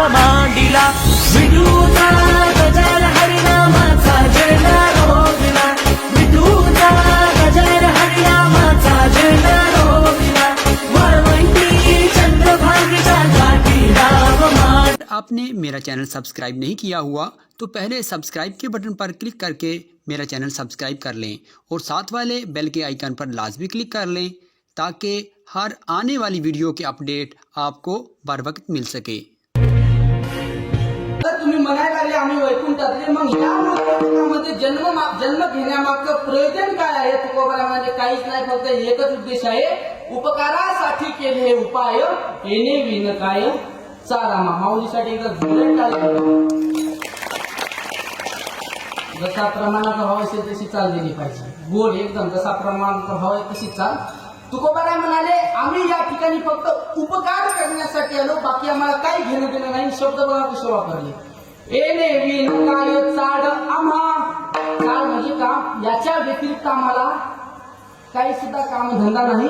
मांडीला विठूचा गजर हरिनामाचा झेंडा रोविला विठूचा गजर हरिनामाचा झेंडा रोविला वरवंटी चंद्रभागेच्या घाटी राम मान। आपने मेरा चैनल सब्सक्राइब नहीं किया हुआ तो पहले सब्सक्राइब के बटन पर क्लिक करके मेरा चैनल सब्सक्राइब कर लें और साथ वाले बेल के आइकन पर लाजमी क्लिक कर लें ताकि हर आने वाली वीडियो के अपडेट आपको बर वक्त मिल सके। तर तुम्ही म्हणायला लागले आम्ही वैकुंठातले, मग या वैकुंठामध्ये जन्म घेण्यामागचं प्रयोजन काय आहे? तुकोबारामध्ये काहीच नाही, फक्त एकच उद्देश आहे, उपकारासाठी केले हे उपाय येणे विन काय चारामा। माऊलीसाठी एकदा जोडून टाळलं, जसा प्रमाणाचा भाव असेल तशी चाल दिली पाहिजे, गोड एकदम जसा प्रमाणाचा भाव आहे तशी चाल। तुकोबाराय म्हणाले आम्ही या ठिकाणी फक्त उपकार करण्यासाठी आलो, बाकी आम्हाला काही घेणं देणं नाही। शब्द बघा कसे वापरले, एने विन काय चाड आम्हा, चाड म्हणजे काम, याच्या व्यतिरिक्त आम्हाला काही सुद्धा कामधंदा नाही।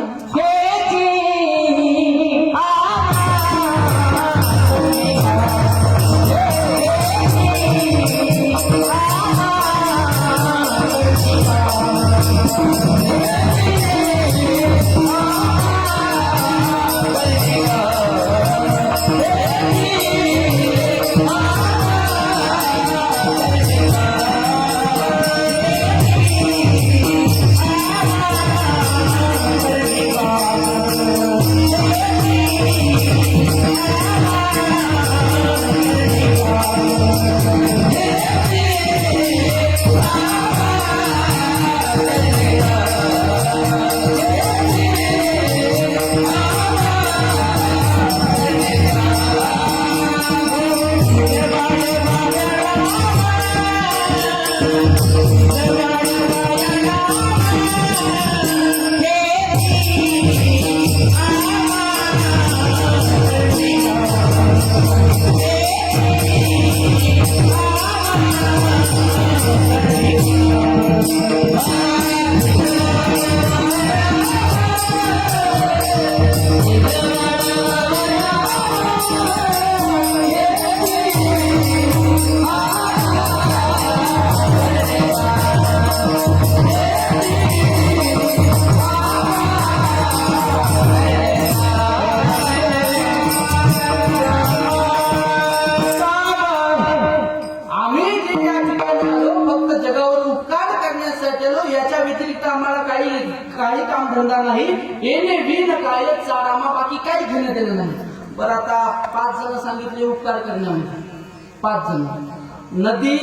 याच्या व्यतिरिक्त आम्हाला काही काम धंदा नाही, येणे विन काय चारामा, बाकी काही घेणं देणं नाही। बरं, आता 5 जण सांगितले उपकार करण्यामध्ये, 5 जण नदी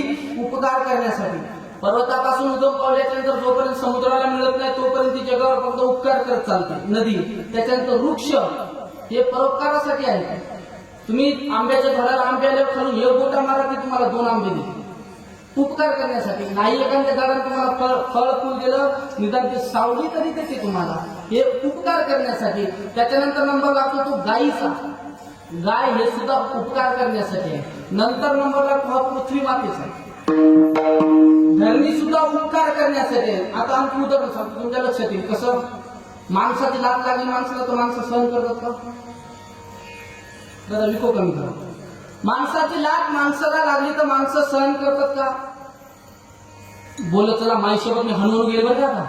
उपकार करण्यासाठी, पर्वतापासून उगम पावल्याच्यानंतर जोपर्यंत समुद्राला मिळत नाही तोपर्यंत ती जगावर फक्त उपकार करत चालते नदी। त्याच्यानंतर वृक्ष हे परोपकारासाठी आहे, तुम्ही आंब्याच्या झाडाला आंबे आल्यावर खालून एक बोटा मारा की तुम्हाला 2 आंबे देतील, उपकार करण्यासाठी नाही। एखाद्या झाडाने तुम्हाला फळ फूल दिलं, निदान ते सावली तरी देते तुम्हाला, हे उपकार करण्यासाठी। त्याच्यानंतर नंबर लागतो तो गायीचा, गाय हे सुद्धा उपकार करण्यासाठी आहे। नंतर नंबर लागतो पृथ्वी मातेचा, धरणी सुद्धा उपकार करण्यासाठी आहे। आता आमची उदाहरण सांगतो, तुमच्या लक्षात येईल कसं। माणसाची लात लागली माणसाला तर माणसं सहन करतात का? जरा विको कमी करा। माणसाची लात माणसाला लागली तर माणसं सहन करतात का? बोलत चला माझ्यासोबत मी हनवून गेले बरं का,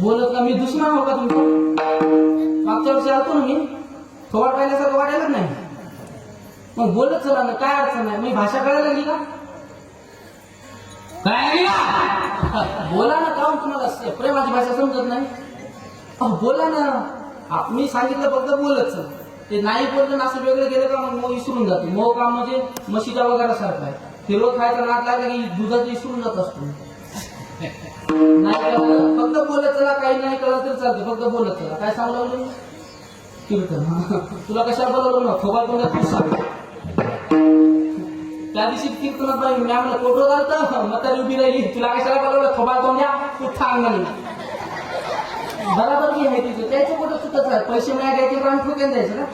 बोलत का मी दुश्मन हो का तुमचा? मागच्या वर्षी आलतो ना मी, थोडा पाहिल्यासारखं वाटायलाच नाही, मग बोलत चला ना, काय अडचण नाही। मी भाषा कळायला लागली का? काय बोला ना, का तुम्हाला प्रेमाची भाषा समजत नाही? बोला ना, मी सांगितलं फक्त बोलत चला, ते नाही बोललं असं वेगळं गेलं का मग विसरून जाते। मोह काम म्हणजे म्हशीचा वगैरे सारखा आहे, फिरवत खायचा नाद लागला की दुधाचं विसरून जात असतो। नाही फक्त बोलत चला, काही नाही कळलं तरी चालते, फक्त बोलत चला। काय सांगलं कीर्तन, तुला कशाला बोलवलं ना, थोबा कोणत्या तू सांग। त्या दिवशी कीर्तनात बाई मी आम्हाला फोटो घालतं, म्हातारी उभी राहिली, तुला कशाला बोलवलं, थोबा कोणत्या तू ठांगली बराबर की आहे तिथे, त्याचे कुठं चुकत आहे, पैसे मिळाले द्यायचे पण ठोक्यान द्यायचं ना।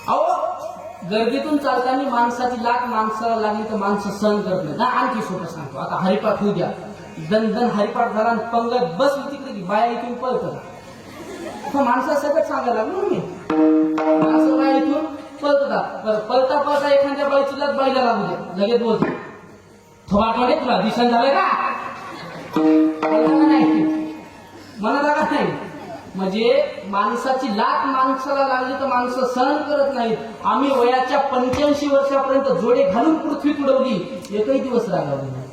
अहो गर्दीतून चालताना माणसाची लाट माणसाला लागली तर माणसं सहन करत नाही। आणखी सोपं सांगतो, आता हरिपाठ होऊ द्या, दन दन हरिपाठ झाला, पंगत बसली तिकडे की बाया इथून पळत, माणसासकट सांगायला लागलो ना मी. माणसं काय इथून पळतात, पळता पळता एखाद्या बाईचीला बाईला लागू दे, लगेच बोलतो थोडा तुला दिसन झालं का, नाही मला लागा नाही. म्हणजे माणसाची लाट माणसाला लागली तर माणसं सहन करत नाहीत. आम्ही वयाच्या 85 वर्षापर्यंत जोडे घालून पृथ्वी तुडवली, एकही दिवस रागावली नाही.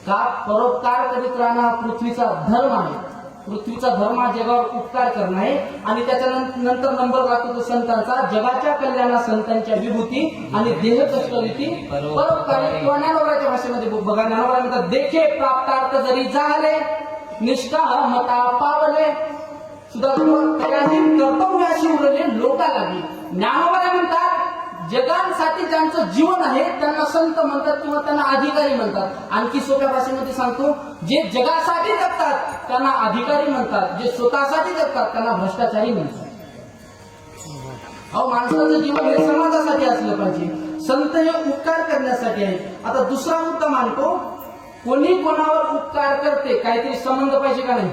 का? परोपकार करीत राहणं हा पृथ्वीचा धर्म आहे. पृथ्वीचा धर्म हा जगावर उपकार करणं आहे. आणि त्याच्यानंतर नंबर लागतो तो संतांचा, जगाच्या कल्याणा संतांच्या विभूती आणि देह कष्टरीती परोपकार. किंवा ज्ञानोबाच्या भाषेमध्ये बघा, ज्ञानोबा म्हणतात देखे प्राप्तार्थ जरी झाले निष्ठा मता पावले सुद्धा कर्तव्याशी उरले लोका लागली. ज्ञानोबा म्हणतात जगांसाठी ज्यांचं जीवन आहे त्यांना संत म्हणतात किंवा त्यांना अधिकारी म्हणतात. आणखी सोप्या भाषेमध्ये सांगतो, जे जगासाठी जगतात त्यांना अधिकारी म्हणतात, जे स्वतःसाठी जगतात त्यांना भ्रष्टाचारी म्हणतात. अहो, माणसाचं जीवन हे समाजासाठी असलं पाहिजे. संत हे उपकार करण्यासाठी आहे. आता दुसरा मुद्दा मानतो, कोणी कोणावर उपकार करते, काहीतरी संबंध पाहिजे का नाही?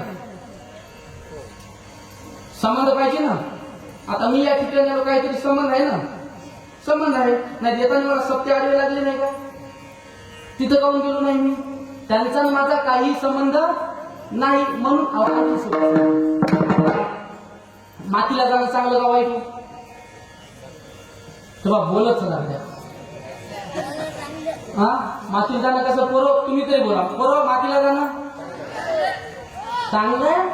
संबंध पाहिजे ना. आता मी या ठिकाणी काहीतरी संबंध आहे ना, संबंध आहे. नाही देताना मला सप्ते आडवे लागले नाही का? तिथं काऊन गेलो नाही मी? त्यांचा माझा काही संबंध नाही म्हणून मातीला जाणं चांगलं का वाईट? तेव्हा बोलत लागल्या. हा, मातीला जाणं कसं? पोरं तुम्ही तरी बोला, पोरं मातीला जाणं चांगलं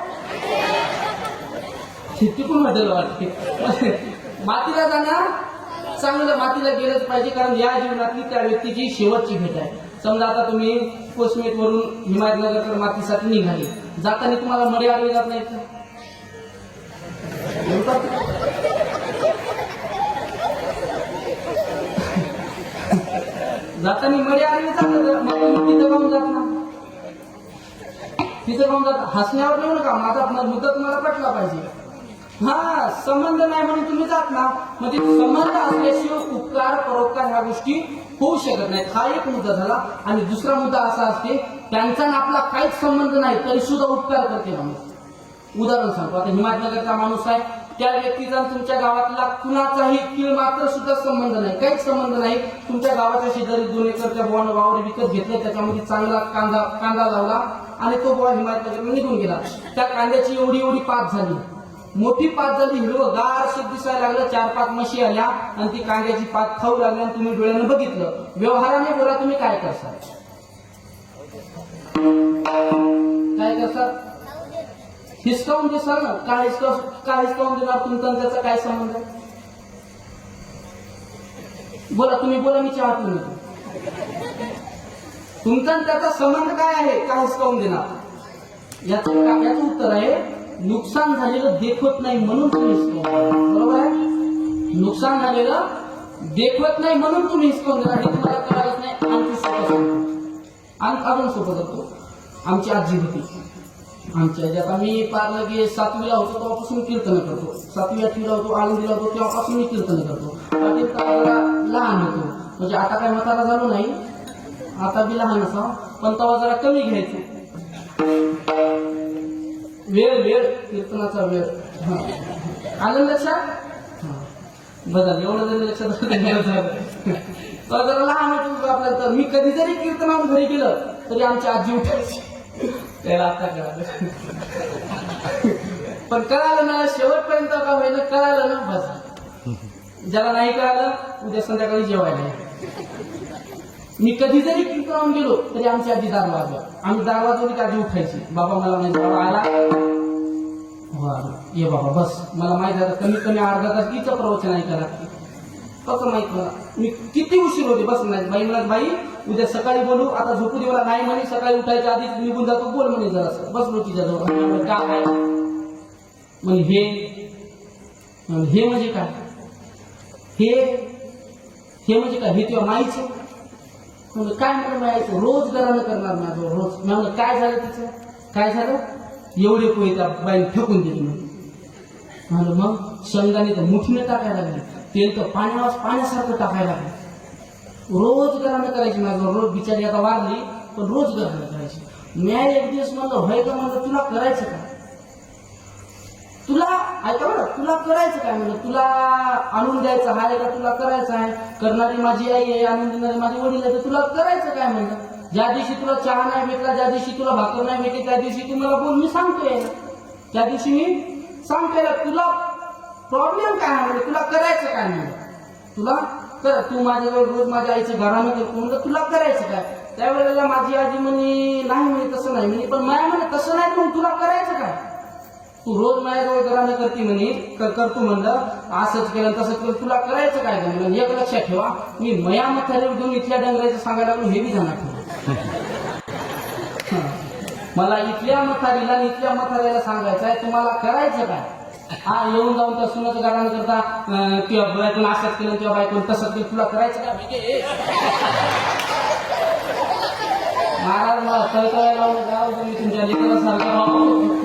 तिकून म्हटलं वाटते. मातीला जाणं चांगलं, मातीला गेलंच पाहिजे, कारण या जीवनातली त्या व्यक्तीची शेवटची भेट आहे. समजा आता तुम्ही कोसमेट वरून हिमायतनगरकडे मातीसाठी निघाले, जाताना तुम्हाला मडे आडवे जात नाहीत का? जाताना मडे आडवे जातात, तिथं काऊन जात ना? तिथं काऊन जात? हसण्यावर येऊ नका, माझा मुद्दा तुम्हाला पटला पाहिजे. हा, संबंध नाही म्हणून तुम्ही जात ना. म्हणजे संबंध असल्याशिवाय उपकार परोपकार ह्या गोष्टी होऊ शकत नाहीत. हा एक मुद्दा झाला. आणि दुसरा मुद्दा असा असते, त्यांचा आपला काहीच संबंध नाही तरी सुद्धा उपकार करते माणूस. उदाहरण सांगतो, आता हिमायतनगरचा माणूस आहे, त्या व्यक्तीचा तुमच्या गावातला कुणाचाही किळ मात्र सुद्धा संबंध नाही, काहीच संबंध नाही. तुमच्या गावाच्या शेजारी 2 एकरच्या बुवानं वावर विकत घेतलं, त्याच्यामध्ये चांगला कांदा लावला आणि तो बुवा हिमायतनगर निघून गेला. त्या कांद्याची एवढी पात झाली, मोठी पात झाली, हिरवगार शेत दिसायला लागलं, 4-5 म्हशी आल्या आणि ती कांद्याची पात खाऊ लागली आणि तुम्ही डोळ्यानं बघितलं. व्यवहाराने बोला, तुम्ही काय करता? काय करता? हिसकावून दिसाल ना. काय हिसकावून देणार? तुमचा त्याचा काय संबंध? बोला, तुम्ही बोला, मी चहा पिऊन येतो. तुमचा त्याचा संबंध काय आहे? काय हिसकावून देणार? याचं उत्तर आहे, नुकसान झालेलं देखवत नाही म्हणून तुम्ही हिसकावून. बरोबर आहे? नुकसान झालेलं देखवत नाही म्हणून तुम्ही हिसकावून देणार. हे तुम्हाला कळालंच नाही. आणखी सोपं सांगतो, अजून सोपं करतो. आमची आजी होती, आमच्या ज्यात आम्ही पार लगे 7वीला होतो तेव्हापासून कीर्तन करतो. 7वी-8वीला होतो, आनंदीला होतो तेव्हापासून मी कीर्तन करतो. जरा लहान होतो, म्हणजे आता काय म्हातारा झालो नाही, आता बी लहान असा, पण तेव्हा जरा कमी घ्यायचो. वेळ कीर्तनाचा वेळ. आलं लक्षात? बदल एवढं जरी लक्षात जरा लहान होतो आपल्याला. तर मी कधी जरी कीर्तनावर घरी गेलं तरी आमची आजी उठायची. त्याला आता कळालं, पण कळालं ना, शेवटपर्यंत का होईना कळालं ना, बस. ज्याला नाही कळालं उद्या संध्याकाळी जेवायला. मी कधी जरी कीर्तनावर गेलो तरी आमची आजी दार वाजवा. आम्ही दार वाजवली आजी उठायची. बाबा मला माहिती, बाबा आला, ये बाबा बस. मला माहिती आहे कमीत कमी अर्धा तास तिचं प्रवचन ऐकायला कसं माहित मला. मी किती उशीर होते बस नाही. बाई म्हणत, बाई उद्या सकाळी बोलू, आता झोपू दे मला. नाही म्हणे, सकाळी उठायच्या आधी निघून जातो, बोल म्हणे जरा. बसलो तिच्या जवळ. काय म्हणे? हे म्हणजे काय? हे म्हणजे काय? हे तेव्हा माहीचं म्हणजे काय? म्हणून माहीचं रोज घरानं करणार माझं रोज. मी म्हणलं काय झालं तिचं? काय झालं? एवढे पोहे त्या बाईने फेकून दिली. म्हणलं मग शेंगदाणे तर मुठीने टाकायला लागले, तेल तर पाण्यासारखं टाकायला लागलं. रोज घरानं करायची माझं रोज. बिचारी आता वारली पण रोज घरानं करायची. मी एक दिवस म्हणलं, व्हाय का म्हणलं, तुला करायचं का? तुला ऐका बरं, तुला करायचं काय म्हणलं, तुला आणून द्यायचं आहे का तुला करायचं आहे? करणारी माझी आई आहे, आणून देणारी माझे वडील आहे, तर तुला करायचं काय म्हणलं? ज्या दिवशी तुला चहा नाही भेटला, ज्या दिवशी तुला भाकर नाही भेटली, त्या दिवशी तू मला बोल, मी सांगतोय. त्या दिवशी मी सांगतोय तुला प्रॉब्लेम काय आहे म्हणजे, तुला करायचं काय म्हणलं, तुला कर. तू माझ्याजवळ रोज माझ्या आईचं घरानं करतो म्हणलं, तुला करायचं काय? त्यावेळेला माझी आजी म्हणे नाही म्हणे, तसं नाही म्हणे. पण माया म्हणे तसं नाही, मग तुला करायचं काय? तू रोज माझ्याजवळ घरानं करते म्हणे, करतो म्हणलं, असंच केलं तसंच केलं, तुला करायचं काय का म्हणलं? एक लक्षात ठेवा, मी मया मथारीवर घेऊन इथल्या डंगराचं सांगायला लागलो, हे बी जाणार मला इथल्या मथारीला आणि इथल्या मथारीला सांगायचं आहे, तुम्हाला करायचं काय? हा येऊन जाऊन त्या सुनाचं गाणं करता, किंवा बायकोन असंच केलं किंवा बायकोन तसंच केलं, तुला करायचं काय? महाराज मला तळतळायला लावून गाव तुम्ही तुमच्या लेकरासारखं.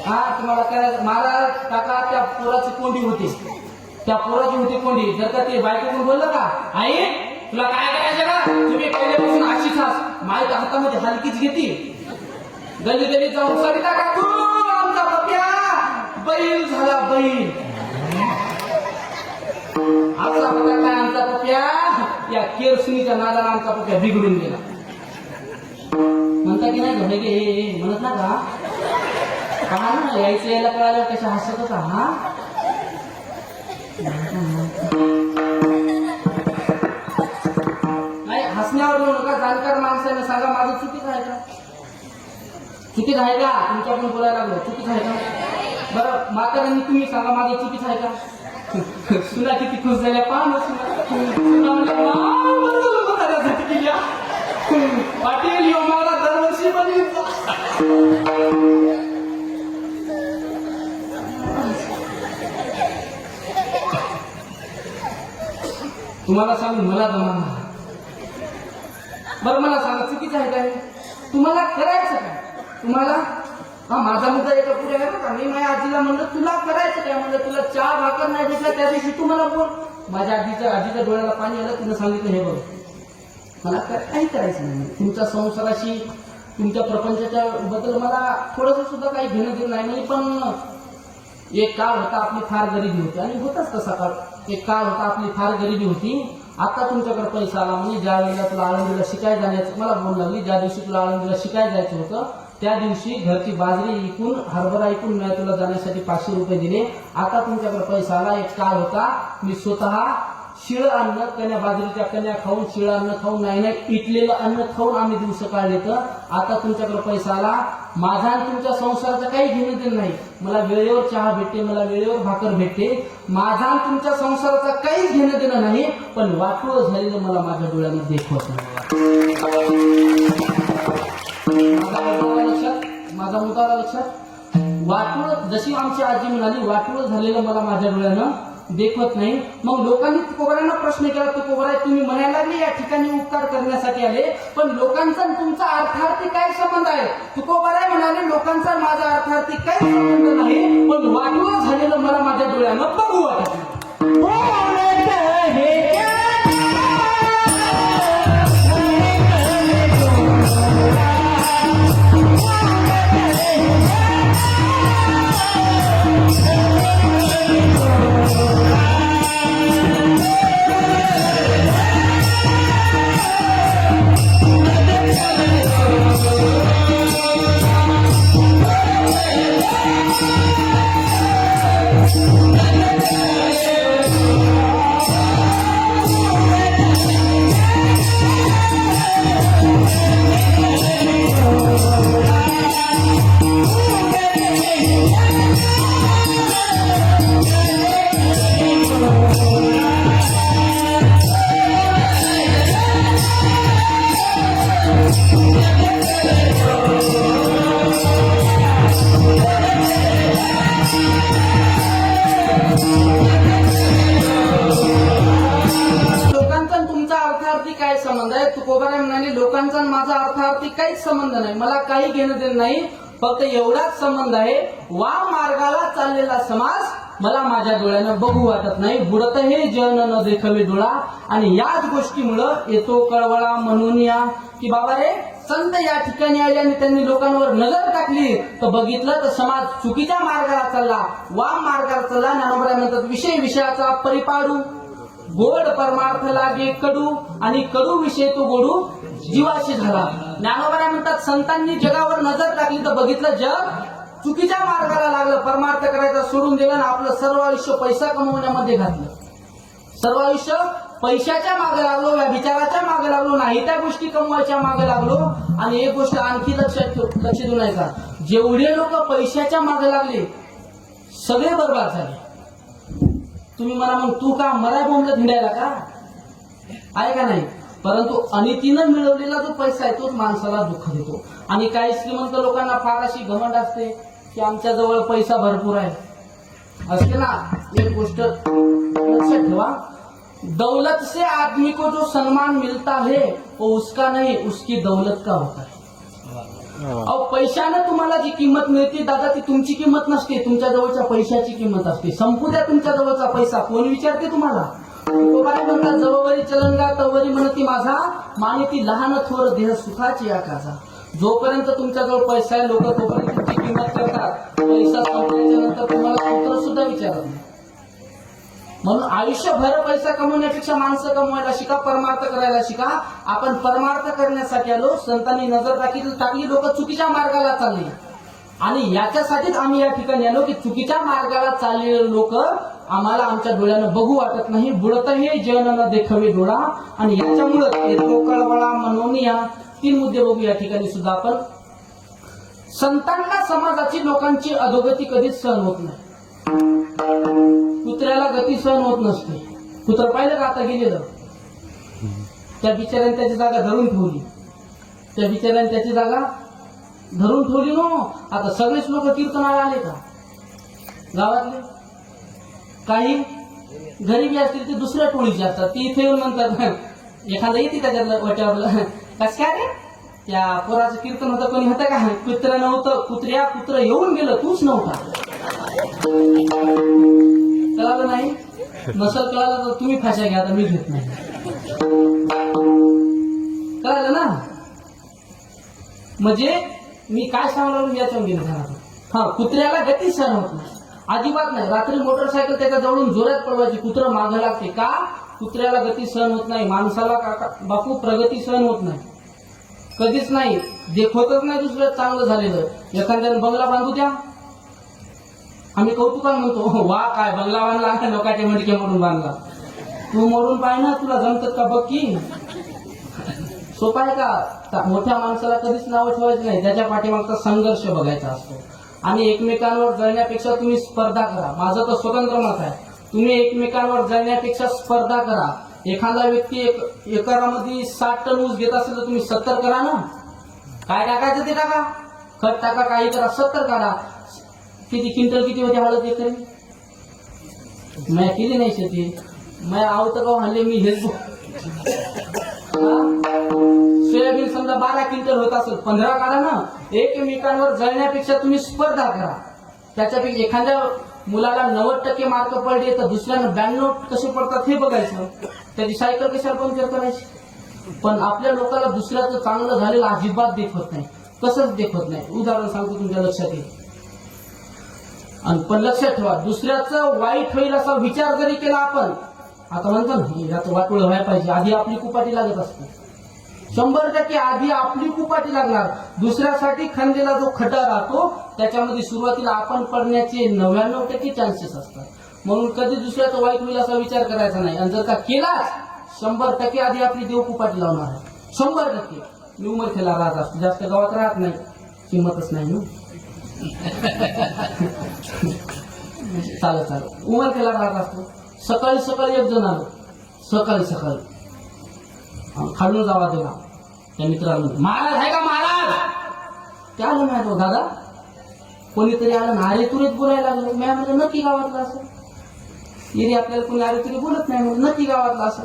हा तुम्हाला करायचं. महाराज काका त्या पोराची कोंडी होती, त्या पोराची होती कोंडी. जर का ते बायकोकडून बोललं का, आई तुला काय करायचं का, तुम्ही पहिल्यापासून अशीच माझ्या हातामध्ये हलकीच घेते, गली गली जाऊन सरिता काकू आमचा पप्या बैल झाला बैल, आमचा पप्या काय, आमचा पप्या या केरसुनीच्या नादाला आमचा पप्या बिघडून गेला. म्हणता की नाही घडे गे म्हणत ना का? पहा ना यायचं यायला कळाल्यावर कशा हसत होता. हा नाही हसण्यावर येऊ नका. जाणकार माणसाने सांगा माझं चुकीचं आहे का? चुकीचं आहे का? तुमच्याकडून बोलायला लागलो चुकीचं आहे का? बरं म्हाताऱ्यांनी तुम्ही सांगा माझं चुकीचं आहे का? सुना किती खुश झाल्या पहा ना. सुना पाटील यो मला दरवर्षी बघितला. तुम्हाला सांगू मला जमाना. बरं मला सांगा चुकीचं आहे काय? तुम्हाला करायचं काय? तुम्हाला हा माझा मुद्दा एका पुढे आहे बघा. मी माझ्या आजीला म्हणलं तुला करायचं काय म्हणलं, तुला चहा भाकर नाही भेटला त्या दिवशी तू मला बोल. माझ्या आजीच्या डोळ्याला पाणी आलं. तिनं सांगितलं हे बघ मला काही करायचं नाही. तुमच्या संसाराशी तुमच्या प्रपंचाच्या बद्दल मला थोडंसं सुद्धा काही घेणं देणं नाही म्हणजे. पण एक काळ होता आपली फार गरिबी होती आणि होताच तसा काळ. एक काळ होता आपली फार गरिबी होती. आता तुमच्याकडे पैसा आला म्हणजे ज्या वेळेला तुला आळंदीला शिकायला जाण्याचं मला बोल लागली. ज्या दिवशी तुला आळंदीला शिकायला जायचं होतं त्या दिवशी घरची बाजरी विकून हरभरा विकून मी तुला जाण्यासाठी 500 रुपये दिले. आता तुमच्याकडे पैसा आला. एक काळ होता मी स्वतः शिळ अन्न कन्या बाजरीच्या कन्या खाऊन शिळ अन्न खाऊन नाही पिटलेलं अन्न खाऊन आम्ही दिवस काढले. तर आता तुमच्याकडे पैसा आला. माझा आणि तुमच्या संसाराचं काही घेणं देणं नाही. मला वेळेवर चहा भेटते, मला वेळेवर भाकर भेटते. माझा आणि तुमच्या संसाराचं काहीच घेणं देणं नाही. पण वाटोळ झालेलं मला माझ्या डोळ्यानं देखवत माझा मुद्दा लक्षात. वाटोळ जशी आमची आजी म्हणाली वाटोळ झालेलं मला माझ्या डोळ्यानं देखवत नाही. मग लोकांनी तुकोबारांना प्रश्न केला, तुकोबारा तुम्ही म्हणायला लागले या ठिकाणी उपकार करण्यासाठी आले, पण लोकांचा तुमचा अर्थार्थी काय संबंध आहे? तुकोबारा म्हणाले लोकांचा माझा अर्थार्थी काही संबंध नाही, पण वाटोळ झालेलं मला माझ्या डोळ्यानं बघू वाटत नाही. लोकांचा तुमचा अर्थार्थी काय संबंध आहे? तुकोबारा म्हणाले लोकांचा माझा अर्थार्थी काहीच संबंध नाही, मला काही घेणं देणं नाही. फक्त एवढाच संबंध आहे, वा मार्गाला चाललेला समाज मला माझ्या डोळ्यानं बघू वाटत नाही, बुडत हे जन न देखवे डोळा. आणि याच गोष्टीमुळं येतो कळवळा म्हणून या की बाबा रे, संत या ठिकाणी आले आणि त्यांनी लोकांवर नजर टाकली तर बघितलं तर समाज चुकीच्या मार्गाला चालला, वाम मार्गाला चालला. ज्ञानोबा म्हणतात विषय विषयाचा परिपाडू, गोड परमार्थ लागे कडू, आणि कडू विषय तो गोडू जीवाशी झाला. ज्ञानोबा म्हणतात संतांनी जगावर नजर टाकली तर बघितलं जग चुकीच्या मार्गाला लागलं, परमार्थ करायचं सोडून दिलं आणि आपलं सर्व आयुष्य पैसा कमवण्यामध्ये घातलं. सर्व आयुष्य पैशाच्या मागे लागलो, या विचाराच्या मागे लागलो, नाही त्या गोष्टी कमवायच्या मागे लागलो. आणि एक गोष्ट आणखी लक्ष देऊ नये का, जेवढे लोक पैशाच्या मागे लागले सगळे बरबाद झाले. तुम्ही मला मग तू का मराय बोंबलं भिडायला का, आहे का नाही? परंतु अनितीनं मिळवलेला जो पैसा आहे तोच माणसाला दुःख देतो. आणि काही श्रीमंत लोकांना फार अशी घमंड असते की आमच्या जवळ पैसा भरपूर आहे, असते ना. एक गोष्ट लक्षात ठेवा, दौलत से आदमी को जो सम्मान मिलता है वो उसका नहीं, उसकी दौलत का होता है. अहो, पैशानं तुम्हाला जी किंमत मिळते दादा, ती तुमची किंमत नसते, तुमच्या जवळच्या पैशाची किंमत असते. संपू द्या तुमच्या जवळचा पैसा, कोण विचारते तुम्हाला? तुकोबाई म्हणतात जवळवरी चलनगा तवरी म्हणती माझा, मानिती लहान थोर देह सुखाची आकाजा. जोपर्यंत तुमच्याजवळ पैसा आहे लोक तोपर्यंत तुमची किंमत करतात, पैसा संपल्याच्या नंतर तुम्हाला कुत्र सुद्धा विचारत नाही. म्हणून आयुष्यभर पैसा कमवण्यापेक्षा माणसं कमवायला शिका, परमार्थ करायला शिका. आपण परमार्थ करण्यासाठी आलो, संतांनी नजर टाकली, लोक चुकीच्या मार्गाला चालले. आणि याच्यासाठीच आम्ही या ठिकाणी आलो की चुकीच्या मार्गाला चाललेले लोक आम्हाला आमच्या डोळ्यानं बघू वाटत नाही, बुडत हे जन न देखवे डोळा. आणि याच्यामुळे येतो कळवळा म्हणून या 3 मुद्दे बघू या ठिकाणी सुद्धा आपण. संतांना समाजाची लोकांची अधोगती कधीच सहन होत नाही. कुत्र्याला गती सहन होत नसते. कुत्र पाहिलं का आता गेलेलं, त्या बिचाऱ्याने त्याची जागा धरून ठेवली, त्या बिचाऱ्याने त्याची जागा धरून ठेवली. नो आता सगळेच लोक कीर्तनाला आले का गावातले? काही गरीबी असतील ते दुसऱ्या टोळीचे असतात, ती इथे येऊन म्हणतात, एखादा येते त्याच्यातलं वाट्यावर, कस काय रे त्या पोराचं कीर्तन होतं, कोणी होतं का? कुत्र नव्हतं, कुत्र येऊन गेलं, तूच नव्हता. कळालं नाही? नसल कळालं तर तुम्ही फाशा घ्या, आता मी घेत नाही. कळालं ना? म्हणजे मी काय सांगणार याच्या गेलं झालं. हा, कुत्र्याला गती सहन होत नाही, अजिबात नाही. रात्री मोटरसायकल त्याच्या जवळून जोरात पळवायची, कुत्रं मागं लागते का? कुत्र्याला गती सहन होत नाही. माणसाला बापू प्रगती सहन होत नाही, कधीच नाही, देखवतच नाही दुसरं चांगलं झालेलं. एखाद्याने बंगला बांधू द्या, आम्ही कौतुकाने म्हणतो वा काय बंगला बांधला, लोकांचे मडके मोडून बांधला. तू मोडून पाय ना, तुला जमतात का बघ की. सोपा आहे का? मोठ्या माणसाला कधीच नाव ठेवायचं नाही, त्याच्या पाठीमागचा संघर्ष बघायचा असतो. आणि एकमेकांवर जळण्यापेक्षा तुम्ही स्पर्धा करा. माझं तर स्वतंत्र मत आहे, तुम्ही एकमेकांवर जळण्यापेक्षा स्पर्धा करा. एखादा व्यक्ती एकरामध्ये 60 टन ऊस घेत असेल तर तुम्ही 70 करा ना. काय टाकायचं ते टाका, खत टाका, काही करा, 70 करा. किती क्विंटल किती होते हळद एकरी? मैं केली नाही शेती, मैं आवत का हल्ले मी हेच. सोयाबीन समजा 12 क्विंटल होत असेल, 15 करा ना. एकमेकांवर जळण्यापेक्षा तुम्ही स्पर्धा करा. त्याच्यापैकी एखाद्या मुलाला 90% मार्क पडले तर दुसऱ्यानं 92 कसे पडतात हे बघायचं. त्याची सायकल कशाला पंक्चर करायची. पण आपल्या लोकांना दुसऱ्याचं चांगलं झालेलं अजिबात देखवत नाही, कसंच देखवत नाही. उदाहरण सांगतो तुमच्या लक्षात येईल. आणि पण लक्षात ठेवा, दुसऱ्याचं वाईट होईल असा विचार जरी केला आपण, आता म्हणतो ना याचं वाटोळ व्हायला पाहिजे, आधी आपली कुपाटी लागत असते. 100% आधी आपली कुपाटी लागणार. दुसऱ्यासाठी खणलेला जो खड्डा राहतो त्याच्यामध्ये सुरुवातीला आपण पडण्याचे 99% चान्सेस असतात. म्हणून कधी दुसऱ्याचं वाईट होईल असा विचार करायचा नाही. आणि जर का केलाच 100% आधी आपली देव कुपाटी लावणार आहे. 100%. मी उमरखेला राहत असतो, जास्त गावात राहत नाही, किंमतच नाही ना. चालत उमरखेला राहत असतो. सकाळी एक जण आलो, सकाळी खालून जावा तेव्हा त्या मित्राला, महाराज आहे का महाराज? ते आलं नाही. तो दादा कोणीतरी आलं ना, अरे तुरेच बोलायला लागलो. मी म्हणलं नक्की गावातला असं. येरी आपल्याला कोणी अरे तुरी बोलत नाही, म्हणून नक्की गावातला असं.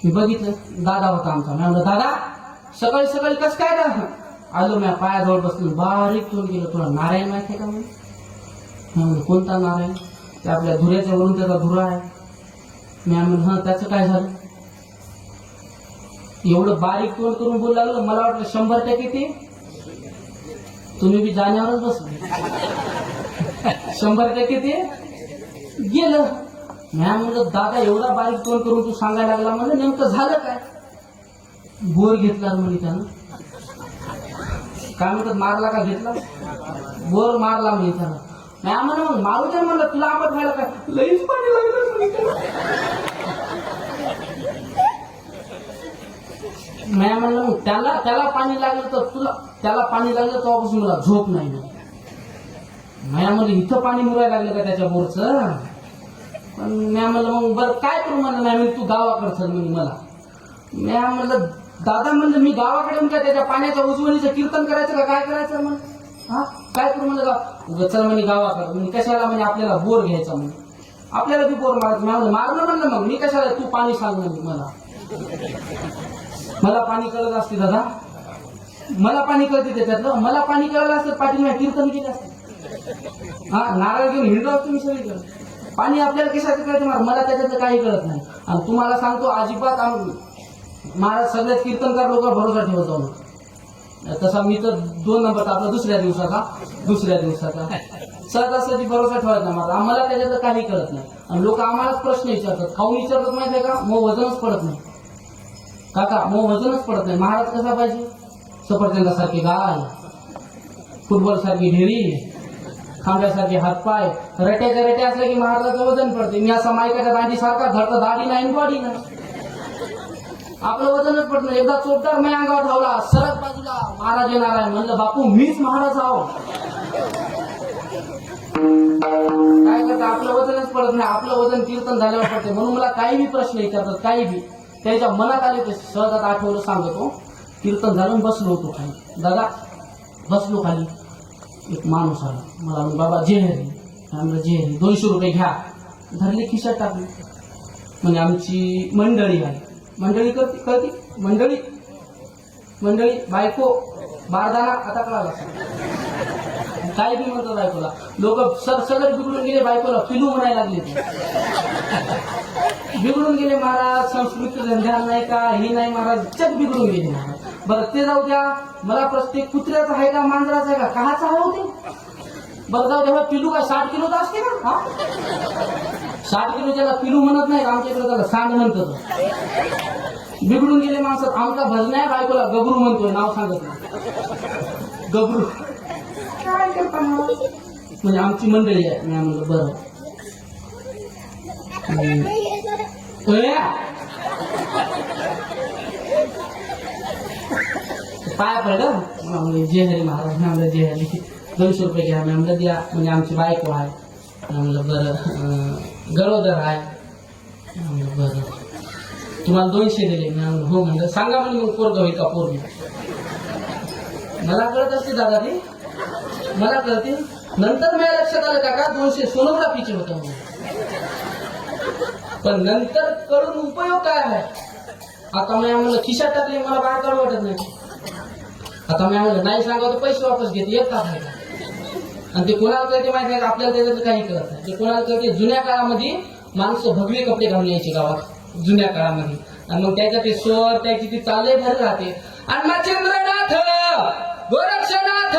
मी बघितलं दादा होता आमचा. मी म्हणलं दादा सकाळी कसं काय का? आलो मी पायाजवळ बसलो, बारीक तोंड गेलो. तुला नारायण माहिती आहे का? म्हणून कोणता नारायण? ते आपल्या धुऱ्याच्या वरून त्याचा धुरा आहे. मी म्हणलं हा त्याचं काय झालं? एवढं बारीक तोंड करून बोलू लागलं, मला वाटलं 100% ते तुम्ही बी जाण्यावरच बसले. 100% ते गेलं. मी म्हणलं दादा एवढा बारीक तोंड करून तू सांगायला लागला, म्हणजे नेमकं झालं काय? बोर घेतला म्हणे त्यानं. काय म्हणतात मारला का घेतला? बोर मारला म्हणे त्यानं. मी म्हणलं मग मारू दे म्हणलं, तुला आंबट व्हायला काय? लईच पाणी लागलं म्हणे त्याला. मी म्हणलं मग त्याला पाणी लागलं तर तुला, त्याला पाणी लागलं तेव्हापासून मला झोप नाही ना. मी म्हणलं इथं पाणी मुरायला लागलं का त्याच्या बोरचं? पण मी म्हणलं मग बरं काय करू म्हणलं. नाही म्हणजे तू गावाकडे चल म्हणजे मला. मी म्हणलं दादा म्हणलं मी गावाकडे येऊन काय त्याच्या पाण्याच्या उजवणीचं कीर्तन करायचं का काय करायचं म्हणलं? हा काय करू म्हणलं चल म्हणे गावाकडे. म्हणजे कशाला म्हणजे आपल्याला बोर घ्यायचा म्हणे, आपल्याला बी बोर मारायचं. मी म्हणलं मारलं म्हणलं मग मी कशाला, तू पाणी सांग म्हणजे मला पाणी कळत असते दादा, मला पाणी कळते त्याच्यातलं. मला पाणी कळलं असतं पाटील कीर्तन केलं असतं. हा नारळ घेऊन हिंडलो असतो मी सगळीकडे. पाणी आपल्याला कशाचं कळते मला त्याच्यातलं काही कळत नाही. आणि तुम्हाला सांगतो अजिबात महाराज सगळ्यात कीर्तनकार लोक भरोसा ठेवत जाऊ. तसा मी तर 2 नंबर आपला दुसऱ्या दिवसाचा सहजासहजी भरोसा ठेवत नाही माझा. आम्हाला त्याच्यातलं काही कळत नाही. आणि लोक आम्हालाच प्रश्न विचारतात, खाऊन विचारतात माहिती आहे का, मग वजनच पडत नाही काका, मग वजनच पडत नाही. महाराज कसा पाहिजे? सफरचंदासारखी गाय, फुटबॉल सारखी ढेरी, खांब्यासारखे हातपाय, रट्याच्या रट्या असल्या की महाराजाचं वजन पडते. मी असा मायकाच्या दाढी सारखा धरता, दाढी नाही बॉडी नाही, आपलं वजनच पडत नाही. एकदा चोपदार मी अंगावर धावला, सरळ बाजूला महाराज येणार आहे. म्हणलं बापू मीच महाराज आहो. काय करता, आपलं वजनच पडत नाही. आपलं वजन कीर्तन झाल्यावर पडते. म्हणून मला काही बी प्रश्न विचारतात, काही बी त्याच्या मनात आले ते सहजात आठवलं सांगतो. कीर्तन झालं बसलो होतो खाली, दादा बसलो खाली, एक माणूस आला. मला म्हणून बाबा जेहरी. म्हणलं जेहरी 200 रुपये घ्या. धरले खिशात टाकले. म्हणजे आमची मंडळी आहे. मंडळी कळती मंडळी बायको बारदाना आता कळाला. काय बी म्हणतो बायकोला. लोक सगळं बिघडून गेले, बायकोला पिलू म्हणायला लागले. बिघडून गेले महाराज, संस्कृती ध्यान नाही का, ही नाही महाराज, जग बिघडून गेले महाराज. बरं ते जाऊ द्या. मला प्रत्येक कुत्र्याचा आहे का मांजराचा आहे का काहाचा आहे होते? बरं जाऊ द्या. पिलू काय 60 किलोचा असते ना? हा 60 किलो ज्याला पिलू म्हणत नाही, आमच्या इकडे त्याला सांड म्हणतात. बिघडून गेले माणसं. आमचा भजन आहे, बायकोला गबरू म्हणतोय, नाव सांगत नाही. गबरू काय करता म्हणजे आमची मंडळी आहे. मी म्हणलं बरं पाया पडलं. जे हरी महाराज म्हणलं जे हरी 200 रुपये घ्या. म्हणलं द्या. म्हणजे आमची बायको आहे. म्हणलं बरं गरोदर आहे. म्हणलं बरं तुम्हाला 200 दिले. म्हणलं हो. म्हणलं सांगा म्हणजे मग पोरग होईल का पोरगी? मला कळत असते दादा ते, मला कळते. नंतर माझ्या लक्षात आलं काका 200 सोनोग्राफीचे होतं म्हणून. पण नंतर करून उपयोग काय आहे? आता मी म्हणलं खिशात टाकले, मला बाहेर काढू वाटत नाही. आता मी म्हणलं नाही सांगावं तर पैसे वापस घेते, येत आहे. आणि ते कोणाला कळते माहिती आहे का? आपल्याला त्याच्यात काही कळत नाही. ते कोणाला कळते, जुन्या काळामध्ये माणसं भगवे कपडे घालून यायचे गावात जुन्या काळामध्ये. आणि मग त्याच्या ते स्वर, त्याची ती चालले भर राहते. आणि मच्छिंद्रनाथ गोरक्षनाथ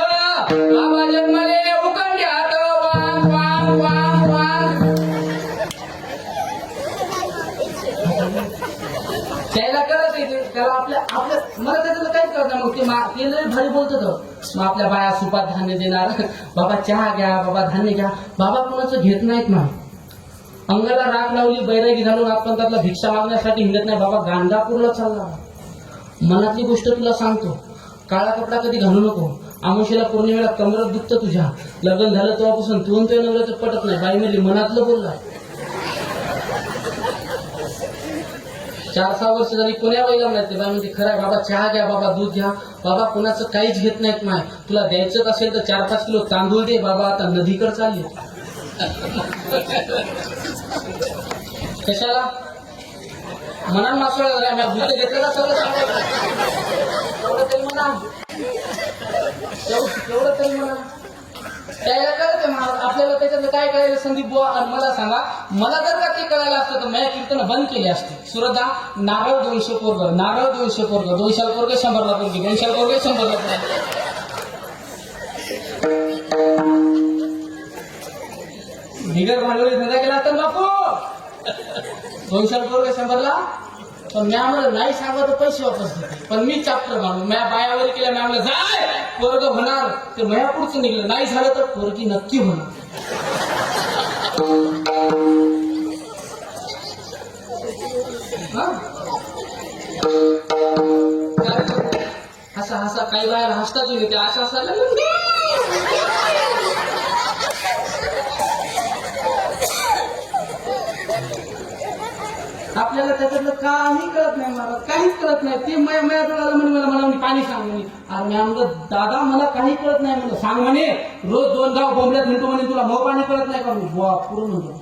बाबा जन्मले उकंड्यात वांग वांग वांग वांग. त्याला करत येते त्याला आपल्या मला त्याचं काहीच कळत नाही. मग ते लय भारी बोलत होतं. मग आपल्या बाया सुपात धान्य देणार, बाबा चहा घ्या, बाबा धान्य घ्या. बाबा कोणाचं घेत नाहीत ना. अंगाला राख लावली, बैरागी घालून आपण त्यातला भिक्षा मागण्यासाठी हिंडत नाही. बाबा गांधापूरला चालला. मनातली गोष्ट तुला सांगतो, काळा कपडा कधी घालू नको. आमुषेला पौर्णिमेला कमरत दुखतं तुझ्या. लग्न झालं तेव्हापासून तू नवऱ्याचं पटत नाही. बाई म्हणली मनातलं बोलला. 4-6 वर्ष झाली कोण्या बाईला म्हणते. बाई म्हणते खरं आहे बाबा, चहा घ्या बाबा, दूध घ्या बाबा, कोणाचं काहीच घेत नाहीत माय. तुला द्यायचं असेल तर 4-5 किलो तांदूळ दे बाबा, आता नदीकडे चालले. कशाला मनात मासवळ भूत घेतलं का सगळं तेवढं तरी म्हणा, तेवढं तरी म्हणा. त्याला कळतं महाराज, आपल्याला त्याच्यातलं काय कळायला संदीप बुवा. आणि मला सांगा, मला जर का ते कळायला असतं तर मी कीर्तन बंद केली असते. सुरदा नारळ 200 पोरग, नारळ 200 पोरग, 200 पोरग 100 ला पोरगी, 200 पोरग 100 ला पोरगी. बिगर भांडवली धंदा केला तर बापू 200 पोरग 100 ला. पण मी आम्हाला नाही सांगत तर पैसे वापस देते. पण मी चॅप्टर मानून म्या बायावर केल्या, मी आम्हाला जाय पोरग होणार ते मया पुढचं निघलं, नाही झालं तर पोरगी नक्की होणार. हसा हसा काही बायाला हसताच नाही, ते अशा हसायला आपल्याला त्याच्यातलं काही कळत नाही महाराज, काहीच कळत नाही. ते मला म्हणे पाणी सांग म्हणे. अरे मी म्हणलं दादा मला काही कळत नाही म्हणलं. सांग म्हणे रोज 2 गाव बोंबल्यात म्हणतो म्हणे, तुला मग पाणी कळत नाही का बुवा पुरून म्हणतो.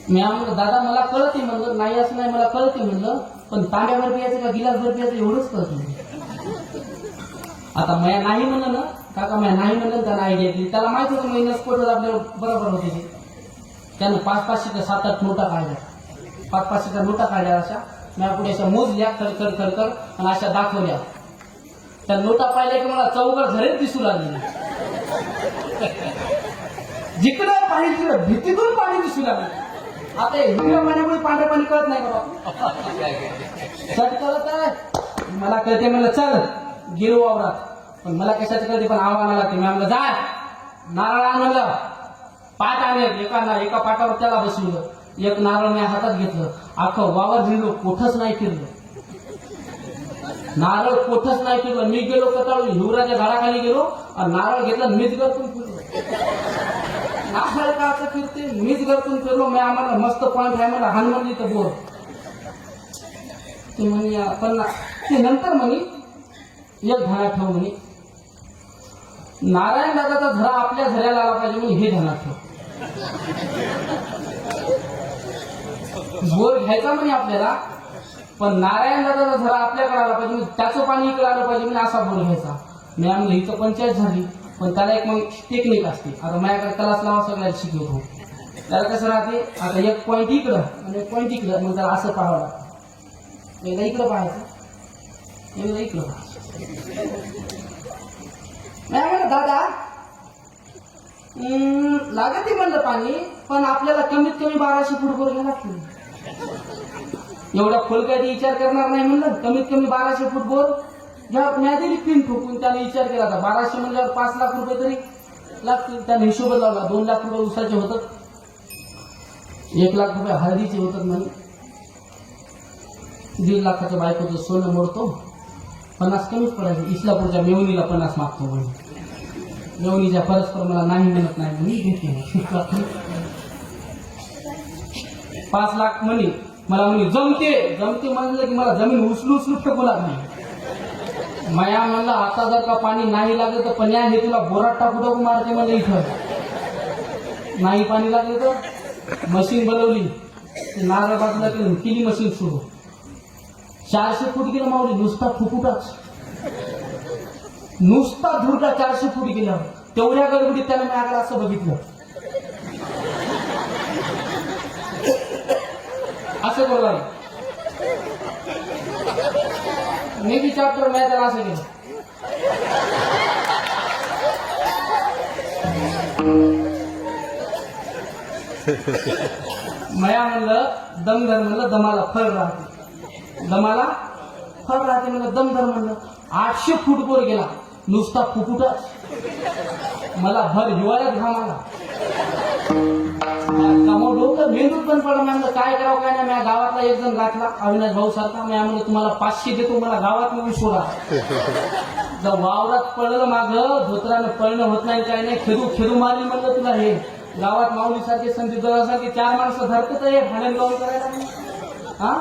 मी म्हणलं दादा मला कळते म्हणलं, नाही असं नाही मला कळते म्हणलं, पण तांब्याभर प्यायचं का गिलासभर प्यायचं एवढंच कळत नाही. आता मया नाही म्हणलं ना काका, मया नाही म्हणलं त्याला आयडिया दिली. त्याला माहित होतं महिन्यात स्फोट आपल्याला बरोबर होते ते. त्यानं 500-500 7-8 नोटा काढल्या, 500-500 नोटा काढल्या. अशा मी पुढे अशा मोजल्या कर आणि अशा दाखवल्या. त्या नोटा पाहिल्या की मला चौघड झरेच दिसू लागली. जिकडं पाणी तिकडं भीतीतून पाणी दिसू लागलं. आता हिरव्या पाण्यामुळे पांढरं पाणी कळत नाही का बाबा, चट कळत आहे. मला कळते म्हणलं चल गेलो वावरात, पण मला कशाचं कळते पण आव्हानाला लागते. मी म्हणलं जा नारळ आण म्हणलं. पाट आणत एका पाटावर त्याला बसवलं, एक नारळ मी हातात घेतलं, अख्खं वावर फिरलो, कोठच नाही फिरलं. नारळ कोठच नाही फिरलं. मी गेलो कटाळू हिवराच्या झाडाखाली गेलो आणि नारळ घेतलं, मीच गरतून फिरलो. नारळ का असं फिरते, मीच गरतून फिरलो. मी आम्हाला मस्त पॉईंट आहे मला हान म्हणली तर बोर ते म्हणे पण ते नंतर म्हणे एक ध्यानात ठेव म्हणे, नारायण दादाचा झरा आपल्या झऱ्याला आला पाहिजे म्हणून हे ध्यानात ठेव. बोर घ्यायचा म्हणे आपल्याला, पण नारायण दादाचा झरा आपल्याकडे आला पाहिजे, त्याचं पाणी इकडे आलं पाहिजे म्हणजे असा बोर घ्यायचा. मी म्हणलं हिचं पंचायत झाली, पण त्याला एक मग टेक्निक असते. आता माझ्याकडे क्लास लावा सगळ्याला शिकवतो. त्याला कसं राहते, आता एक पॉईंट इकडं आणि एक पॉईंट इकडं, मग त्याला असं पाहावं लागतं. एकदा इकडं पाहायचं, एकदा इकडं पाहायचं. नाही म्हणलं दादा लागते म्हणलं पाणी, पण आपल्याला कमीत कमी 1200 फूट बोर घ्यायला लागतील. एवढ्या खोलक्यात विचार करणार नाही म्हणलं, कमीत कमी 1200 फूट बोर घ्या. मी दिली पिन ठोकून त्याने विचार केला होता 1200 म्हणल्यावर 5 लाख रुपये तरी लागतील. त्याने हिशोब लावला, 2 लाख रुपये उसाचे होतात, 1 लाख रुपये हळदीचे होतात म्हणे, 1.5 लाखाच्या बायकोचं सोनं मोडतो, 50 कमीच पडायचं. इस्लापूरच्या मेवणीला 50 मागतो म्हणे. मेवणीच्या परस्पर मला नाही म्हणत नाही म्हणे, घेते 5 लाख म्हणे. मला म्हणे जमते म्हणलं की मला जमीन उचलू फेकू लागली. माया म्हणलं आता जर का पाणी नाही लागलं तर पण्या हे तुला बोरात टाकू मारते म्हणलं. इथं नाही पाणी लागलं तर मशीन बनवली, नारळ बाजूला केली मशीन सुरू. 400 फूट गेलं मावली, नुसता फुफुटाच, नुसता धुरटा 400 फूट गेल्यावर. तेवढ्या गडबडीत त्याला मी आकडा असं बघितलं, असं बोलला मी बी चॅप्टर मी त्याला असं केलं. मया म्हणलं दमधर म्हणलं, दमाला फळ राहते, दमाला फळ राहते म्हणलं, दमधर म्हणलं. 800 फूट बोर गेला, नुसता फुफुटच. मला भर हिवाळ्यात घाम आला, डोकं मेंदूत पण पडलं. म्हणलं काय करावं काय नाही. माझ्या गावातला एक जण गाठला, अविनाश भाऊ सारखा. मी म्हणलं तुम्हाला 500 देतो, मला गावात नेऊन सोडा. जर वावरात पडलं मागं धोत्रानं पळणं होत नाही, काय नाही, खेळू मारली म्हणलं तुला. हे गावात माऊलीसारखे संदीप दादासारखे 4 माणसं धरत हे भांडण लावून करायला. हा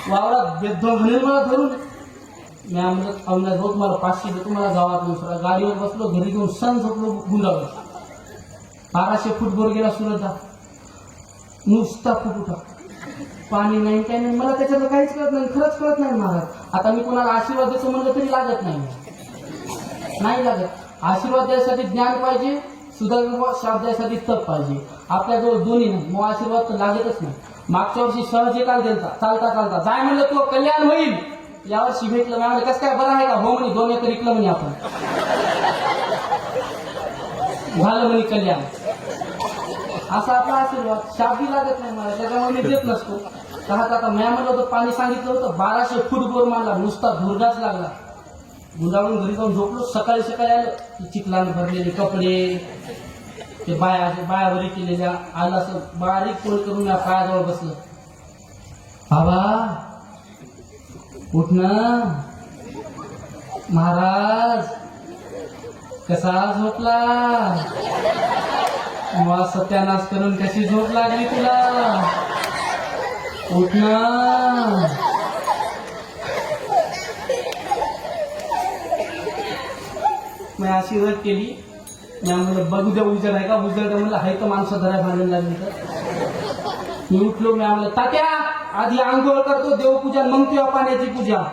वावरात बेदो म्हणेल मला धरून. मी म्हणलं अविनाश भाऊ तुम्हाला 500 देतो, मला गावात नेऊन सोडा. गाडीवर बसलो, घरी घेऊन सण झोपलो, गुंडावलं. 1200 फूट बोर गेला सुरतचा, नुसता फुफुटा, पाणी नाही काय नाही. मला त्याच्यातलं काहीच कळत नाही, खरंच कळत नाही महाराज. आता मी कोणाला आशीर्वाद देतो म्हणलं तरी लागत नाही लागत. आशीर्वाद द्यायसाठी ज्ञान पाहिजे, सुधारणा शाप द्यायसाठी तप पाहिजे. आपल्याजवळ दोन्ही नाही, मग आशीर्वाद तर लागतच नाही. मागच्या वर्षी सहज एकाला दिलता, चालता चालता जाय म्हणलं तू कल्याण होईल. यावर्षी भेटलं मी म्हणलं कसं काय बरं आहे का? हो म्हणे 2 एकर इकलं म्हणे आपण, झालं म्हणे कल्याण. असा आपला आशीर्वाद. शापही लागत नाही मला, त्याच्यामुळे मी देत नसतो. आता म्या म्हणलं होतं पाणी सांगितलं होतं 1200 फूट बोर मारला, नुसता धुरगाच लागला. गुंडाळून घरी जाऊन झोपलो. सकाळी सकाळी आलं, चिखलानं भरलेले कपडे, ते बायावरी केलेल्या, आलं असं बारीक पोळ करून या पायाजवळ बसलं. बाबा उठ ना महाराज, कसा झोपला? मग सत्यानाश करून कशी झोप लागली तुला? उठ ना. मी अशी रट केली. मी म्हणलं बघू द्या उजड आहे का, उजड म्हणलं हाय तर माणसं धराय भांडायला लागली तर. मी उठलो. मी म्हणलं तात्या आधी आंघोळ करतो, देवपूजा मग तुझ्या पाण्याची पूजा.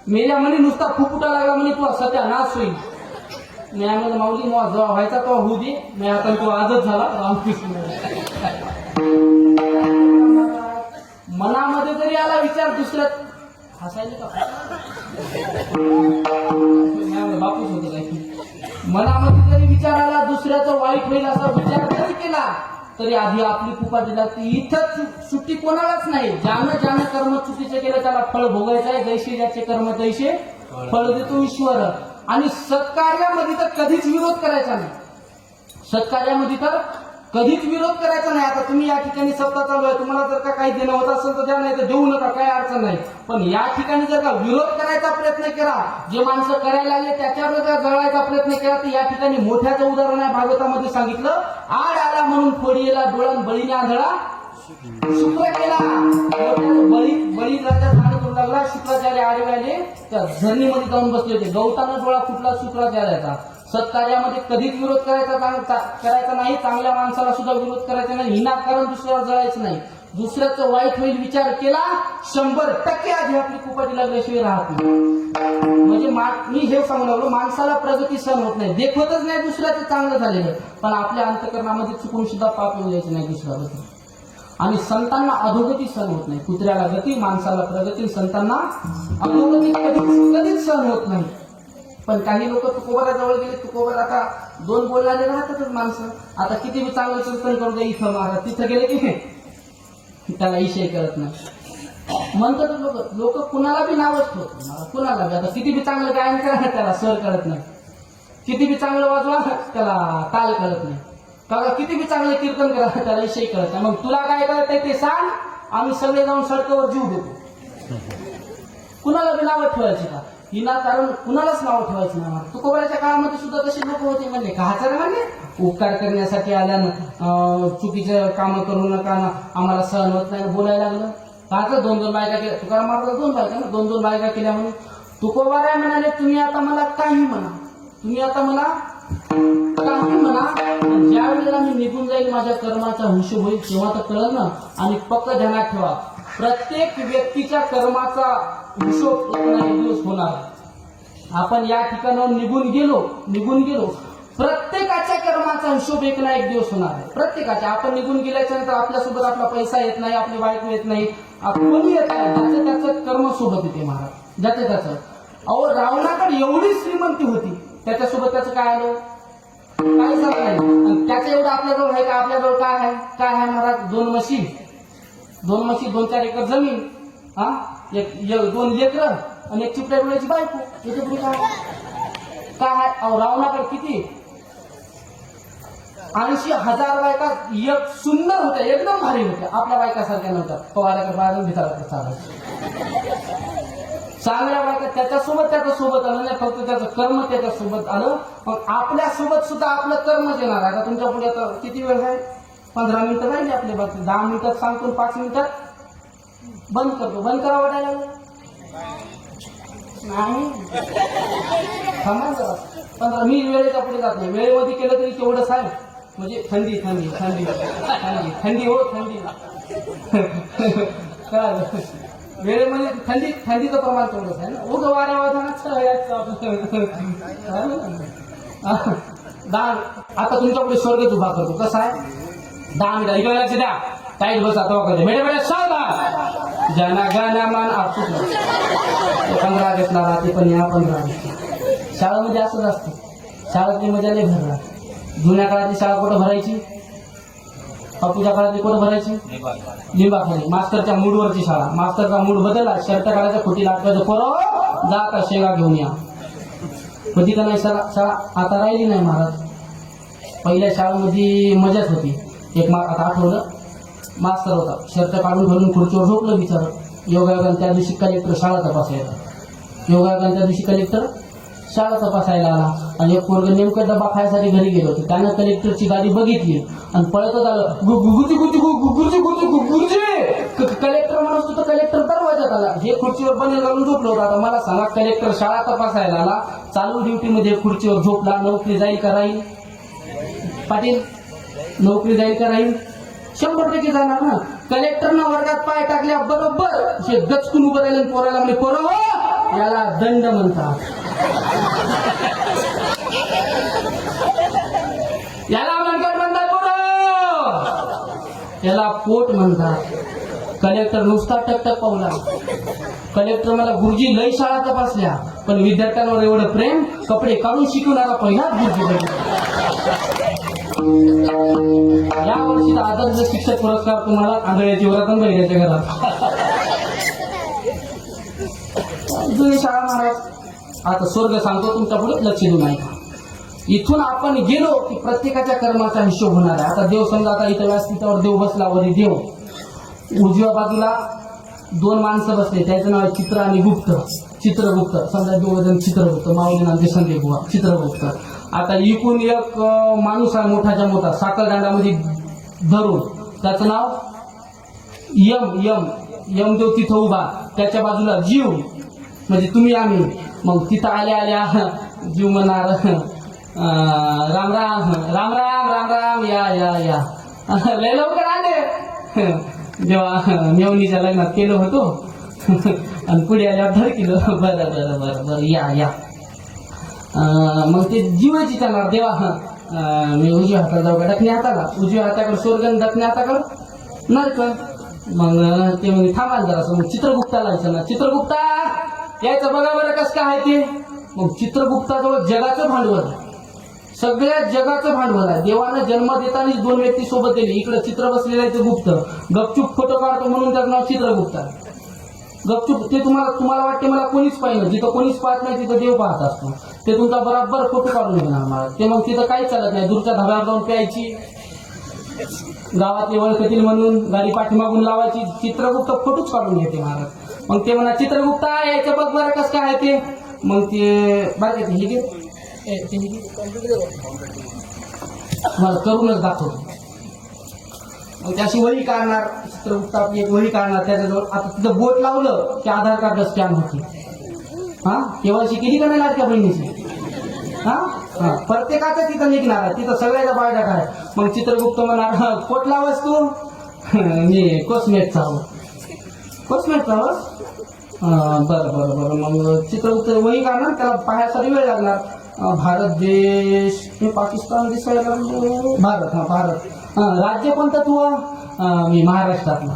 मेल्या म्हणे नुसता फुफुटा लागला म्हणे तुला सत्यानाश होईल. मी म्हणलं माऊली मग जेव्हा व्हायचा तेव्हा होऊ दे. मी आता तो आजच झाला. रामकृष्ण. मनामध्ये जरी आला विचार दुसऱ्यात हसायला का बापूच होतो काय. मनामध्ये जरी विचार आला दुसऱ्याचं वाईट होईल असा विचार जरी केला तरी आधी आपली कुपाटी लागते. इथं सुट्टी कोणालाच नाही. ज्यानं कर्म चुकीचे केलं त्याला फळ भोगायचं आहे. जैसे ज्याचे कर्म तैसे फळ देतो ईश्वर. आणि सत्कार्यामध्ये तर कधीच विरोध करायचा नाही. सत्कार्यामध्ये तर कधीच विरोध करायचा नाही. आता तुम्ही या ठिकाणी सत्ता चालू आहे, तुम्हाला जर का काही देणं होत असेल तर द्या, नाही तर देऊ नका, काही अडचण नाही. पण या ठिकाणी जर का विरोध करायचा प्रयत्न केला, जे माणसं करायला लागले त्याच्यावर जर जळायचा प्रयत्न केला, तर या ठिकाणी मोठ्याचं उदाहरण आहे. भागवतामध्ये सांगितलं, आड आला म्हणून फोडीला डोळ्यान बळीने आंधळा शुक्र केला. बळी राजा ध्यान करू लागला. शुक्राचार्य आडवे आले, त्या धरणीमध्ये जाऊन बसले होते. गवतानं डोळा फुटला शुक्राचार्याचा. सत्कार्यामध्ये कधीच विरोध करायचा नाही. चांगल्या माणसाला सुद्धा विरोध करायचा नाही. विनाकारण दुसऱ्यावर जळायचं नाही. दुसऱ्याचं वाईट होईल विचार केला 100% आधी आपली कुपाटी लागल्याशिवाय राहत नाही. म्हणजे मी हे सांगू लागलो, माणसाला प्रगती सहन होत नाही. देखवतच नाही दुसऱ्याचं चांगलं झालेलं, पण आपल्या अंतकरणामध्ये चुकून सुद्धा पाप येऊ द्यायचं नाही दुसऱ्याबद्दल. आणि संतांना अधोगती सहन होत नाही. कुत्र्याला गती, माणसाला प्रगती, संतांना अधोगती कधीच सहन होत नाही. पण काही लोक तुकोबाराजवळ गेले. तुकोबार आता 2 बोलणारे राहतातच माणसं. आता किती बी चांगलं कीर्तन करू दे इथं महाराज, तिथं गेले की त्याला इशय करत नाही. म्हणतात लोक कुणाला बी नावच ठेवतात. कुणाला बी आता किती बी चांगलं गायन करा त्याला स्वर कळत नाही. किती बी चांगलं वाजवा त्याला ताल कळत नाही. का किती बी चांगलं कीर्तन करा त्याला इशय कळत नाही. मग तुला काय कळत आहे ते सांग, आम्ही सगळे जाऊन सडकावर जीव देतो. कुणाला बी नावं ठेवायची का? विनाकारण कुणालाच नाव ठेवायचं नाही. तुकोबाराच्या काळामध्ये सुद्धा तसे लोक होते. म्हणले काहाचं म्हणले उपकार करण्यासाठी आल्यानं चुकीचं कामं करू नका ना, आम्हाला सहन होत नाही बोलायला लागलं. काहाचं 2-2 बायका केल्या. तुकाराम महाराज 2 बायका ना, 2-2 बायका केल्या म्हणून. तुकोबारा म्हणाले तुम्ही आता मला काही म्हणा, तुम्ही आता मला काही म्हणा, ज्या वेळेला मी निघून जाईल माझ्या कर्माचा हिशोब होईल तेव्हा तर कळलं ना. आणि पक्क ध्यानात ठेवा, प्रत्येक व्यक्तीच्या कर्माचा हिशोब एक दिवस होणार. आपण या ठिकाणावर निघून गेलो प्रत्येकाच्या कर्माचा हिशोब एक ना एक दिवस होणार आहे. प्रत्येकाच्या. आपण निघून गेल्याच्या नंतर आपल्यासोबत आपला पैसा येत नाही, आपली बायको येत नाही, कोणी येत नाही. ज्याचं त्याचं कर्म सोबत येते महाराज, ज्याचं त्याचं. अहो रावणाकडे एवढी श्रीमंती होती, त्याच्यासोबत त्याचं काय आलं? काही झालं नाही. आणि त्याचं एवढं आपल्याजवळ आहे का? आपल्याजवळ काय आहे महाराज? 2 म्हशी, 2-4 एकर जमीन, 2 लेकरं आणि 1 चिपट्या डोळ्याची बायको. याच्यापुढे काय आहे? अहो रावणाकडे किती 80,000 बायका एक सुंदर होत्या, एकदम भारी होत्या. आपल्या बायकासारख्या नव्हत्या. पवाराकडे बाहेरून भिताराकडे चालायचं. चांगल्या बायका त्याच्यासोबत आलं नाही, फक्त त्याचं कर्म त्याच्यासोबत आलं. मग आपल्यासोबत सुद्धा आपलं कर्मच येणार आहे. आता तुमच्या पुढे आता किती वेळ आहे? 15 मिनिटं राहिली आपल्या बाबतीत. 10 मिनिटात सांगतो, 5 मिनिटात बंद करतो. बंद करा वाटायला नाही. थांबा जरा 15 मी वेळेच्या पुढे जात नाही. वेळेमध्ये केलं तरी तेवढंच आहे. म्हणजे थंडी हो थंडी वेळेमध्ये थंडीचं प्रमाण तेवढंच आहे ना. उग वाऱ्या वादनात आता तुमच्यापुढे स्वर्गच उभा करतो. कसा आहे 10 मिनिटं इकडे लक्ष द्या. टाईट बस आता करते मेडे मेडे सावधान जना गाना मान आपसूक 15 ऑगस्टला राहते पण या 15 ऑगस्ट शाळेमध्ये असंच असतं. शाळेतली मजा नाही भरला. जुन्या काळातली शाळा कुठं भरायची? बापूच्या काळातली कुठं भरायची? लिंबाखाली. मास्तरच्या मूडवरची शाळा. मास्तरचा मूड बदलला शर्ट काढायचा खोटी लाटवायचं पोरं जा आता शेगा घेऊन या. होती का नाही शाळा? आता राहिली नाही महाराज. पहिल्या शाळेमध्ये मजाच होती. एक आता आठवलं मास्तर होता शर्ट काढून घालून खुर्चीवर झोपलं बिचारं. योगायोगाने त्या दिवशी कलेक्टर शाळा तपासायला. योगायोगाने त्या दिवशी कलेक्टर शाळा तपासायला आला आणि एक पोरग नेमकं डबा खायसाठी घरी गेलो होते. त्यानं कलेक्टरची गाडी बघितली आणि पळतच आलं गुरुजी गुरुजी गुरुजी गुरुजी गुरुजी. कलेक्टर म्हणत होतं. कलेक्टर दरवाजात आला. हे खुर्चीवर बनेल घालून झोपलं होतं. आता मला सांगा कलेक्टर शाळा तपासायला आला चालू ड्युटीमध्ये खुर्चीवर झोपला. नोकरी जाईल का राहील? पाटील नोकरी जाईल का राहील? 100% जाणार ना. कलेक्टरनं वर्गात पाय टाकल्या बरोबर हे गचकून उभं राहिलं पोराला म्हणजे पोरं याला दंड म्हणतात. याला मनगट म्हणतात पोरं. याला पोट म्हणतात. कलेक्टर नुसता टकटक पावला. कलेक्टर मला गुरुजी लई शाळा तपासल्या पण विद्यार्थ्यांवर एवढं प्रेम कपडे काढून शिकवणारा पहिलाच गुरुजी. या वर्षीचा आदर्श शिक्षक पुरस्कार तुम्हाला आंधळ्याची वरातून बहिण्याच्या घरात. जुनी शाळा महाराज. आता स्वर्ग सांगतो तुमच्या पुढे लक्ष देऊ नाही. इथून आपण गेलो की प्रत्येकाच्या कर्माचा हिशोब होणार आहे. आता देव समजा आता इथं व्यासपीठावर देव बसला वरी देव. उजव्या बाजूला 2 माणसं बसले. त्याचं नाव आहे चित्र आणि गुप्त. चित्रगुप्त समजा दोघं चित्रगुप्त माऊली नाम संजय बुवा चित्रगुप्त. आता इकून एक माणूस आहे मोठाच्या मोठा साखरदांडामध्ये धरून त्याचं नाव यम. यम यम देव तिथं उभा. त्याच्या बाजूला जीव म्हणजे तुम्ही आम्ही. मग तिथं आल्या आल्या जीव म्हणणार राम राम राम राम राम राम या या या. लय लवकर आले. जेव्हा मेवणीच्या लग्नात केलं होतो आणि पुढे आल्यावर धडकिलं. बरं बरं बरं बरं या या. मग ते जीवाची चालणार देवा. मी उजव्या हाताला जाऊ का दक्षिण हाताला? उजव्या हाताकडे स्वर्ग आणि दक्षिण हाताकडे नरक. मग ते म्हणजे थांबाल जरा. मग चित्रगुप्ताला यायचं ना. चित्रगुप्ता यायचं बघा बरं कसं काय आहे ते. मग चित्रगुप्ताजवळ जगाचं भांडवल सगळ्या जगाचं भांडवल आहे. देवानं जन्म देताना 2 व्यक्ती सोबत दिली. इकडे चित्र बसलेलं आहे ते गुप्त. गपचूप फोटो काढतो म्हणून त्याचं नाव चित्रगुप्त. गपचूप ते तुम्हाला वाटते मला कोणीच पाहिजे. जिथं कोणीच पाहत नाही तिथं देव पाहत असतो. ते तुमचा बरोबर फोटो काढून घेणार मला. ते मग तिथं काही चालत नाही. दूरच्या धाब्यावर जाऊन प्यायची. गावातले ओळखतील म्हणून गाडी पाठीमागून लावायची. चित्रगुप्त फोटोच काढून घेते महाराज. मग ते म्हणा चित्रगुप्ता यायचं बघ बरं कसं काय आहे ते. मग ते बरं का हे घे मला करूनच दाखवतो. मग त्याची वही काढणार. चित्रगुप्त आपली एक वही काढणार. त्याच्याजवळ आता तिथं बोट लावलं की आधार कार्ड स्कॅन होते. हा केवायसी केली का नाही लाडक्या बहिणीची? हा प्रत्येकाचं तिथं निघणार आहे. तिथं सगळ्याचा बायोडाटा आहे. मग चित्रगुप्त म्हणणार पोट लावस तू? मी कोसमेटचा आहो. कोसमेटचा आहोस? बरं बरं बरं. मग चित्रगुप्त वही काढणार. त्याला पाहायसाठी वेळ लागणार. भारत देश हे पाकिस्तान दिसायला लागलो. भारत. हा भारत. राज्य कोणतं तू? मी महाराष्ट्रातला.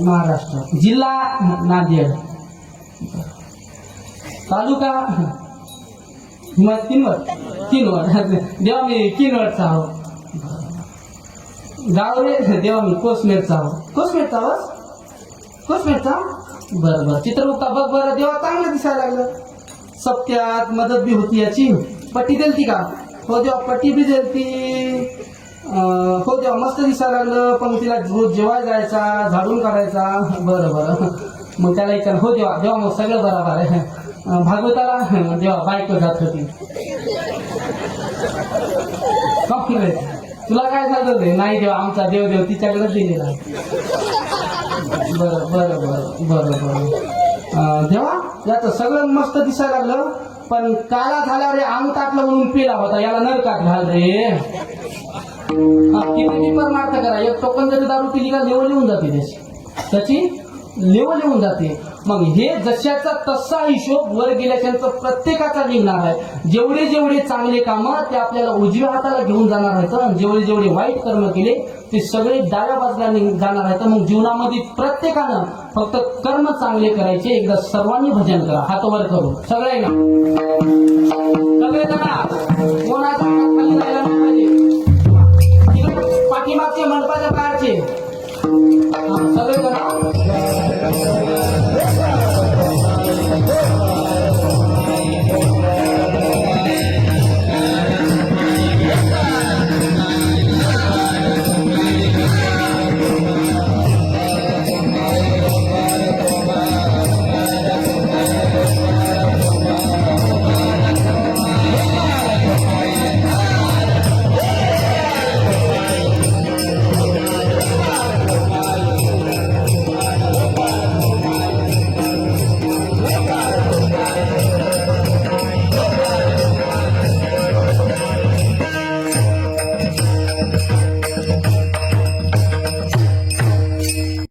महाराष्ट्र. जिल्हा नांदेड. तालुका किनवट. देवा मी किनवटचा आहो. गाव रे देवा मी कोसमेरचा आहो. कोसमेरचा आहोस? कोसमेरचा. बरं बरं. चित्रगुप्ता बघ बरं देवा चांगलं दिसायला लागलं. सप्त्यात मदत बी होती याची. पट्टी दिलती का? हो देवा पट्टी बी दिलती. हो देवा मस्त दिसायला लागलं. पण तिला रोज जेवायला जायचा झाडून काढायचा. बरं बरं. मग त्याला विचार हो देवा देवा मग सगळं बरोबर आहे. भागवताला देवा बायको जात होती. तुला काय झालं ते? नाही देवा आमचा देव तिच्याकडेच दिलेला. बरं बरं बरं बरं बरं. देवा याचं सगळं मस्त दिसायला लागलं. पण काला झाल्यावर अंग टाकलं म्हणून पिला होता. याला नरकात घाल रे. किती पेपर मारता करा. एक टोकन जरी दारू पिली का लेवल येऊन जाते त्याची लेवल येऊन जाते. मग हे जशाचा तसा हिशोब वर गेल्याच्यानंतर प्रत्येकाचा निघणार आहे. जेवढे जेवढे चांगले कामं ते आपल्याला उजव्या हाताला घेऊन जाणार आहेत आणि जेवढे जेवढे वाईट कर्म केले ते सगळे डाव्या बाजूला जाणार आहेत. मग जीवनामध्ये प्रत्येकानं फक्त कर्म चांगले करायचे. एकदा सर्वांनी भजन करा, हात वर करू सगळ्यांना, सगळे जण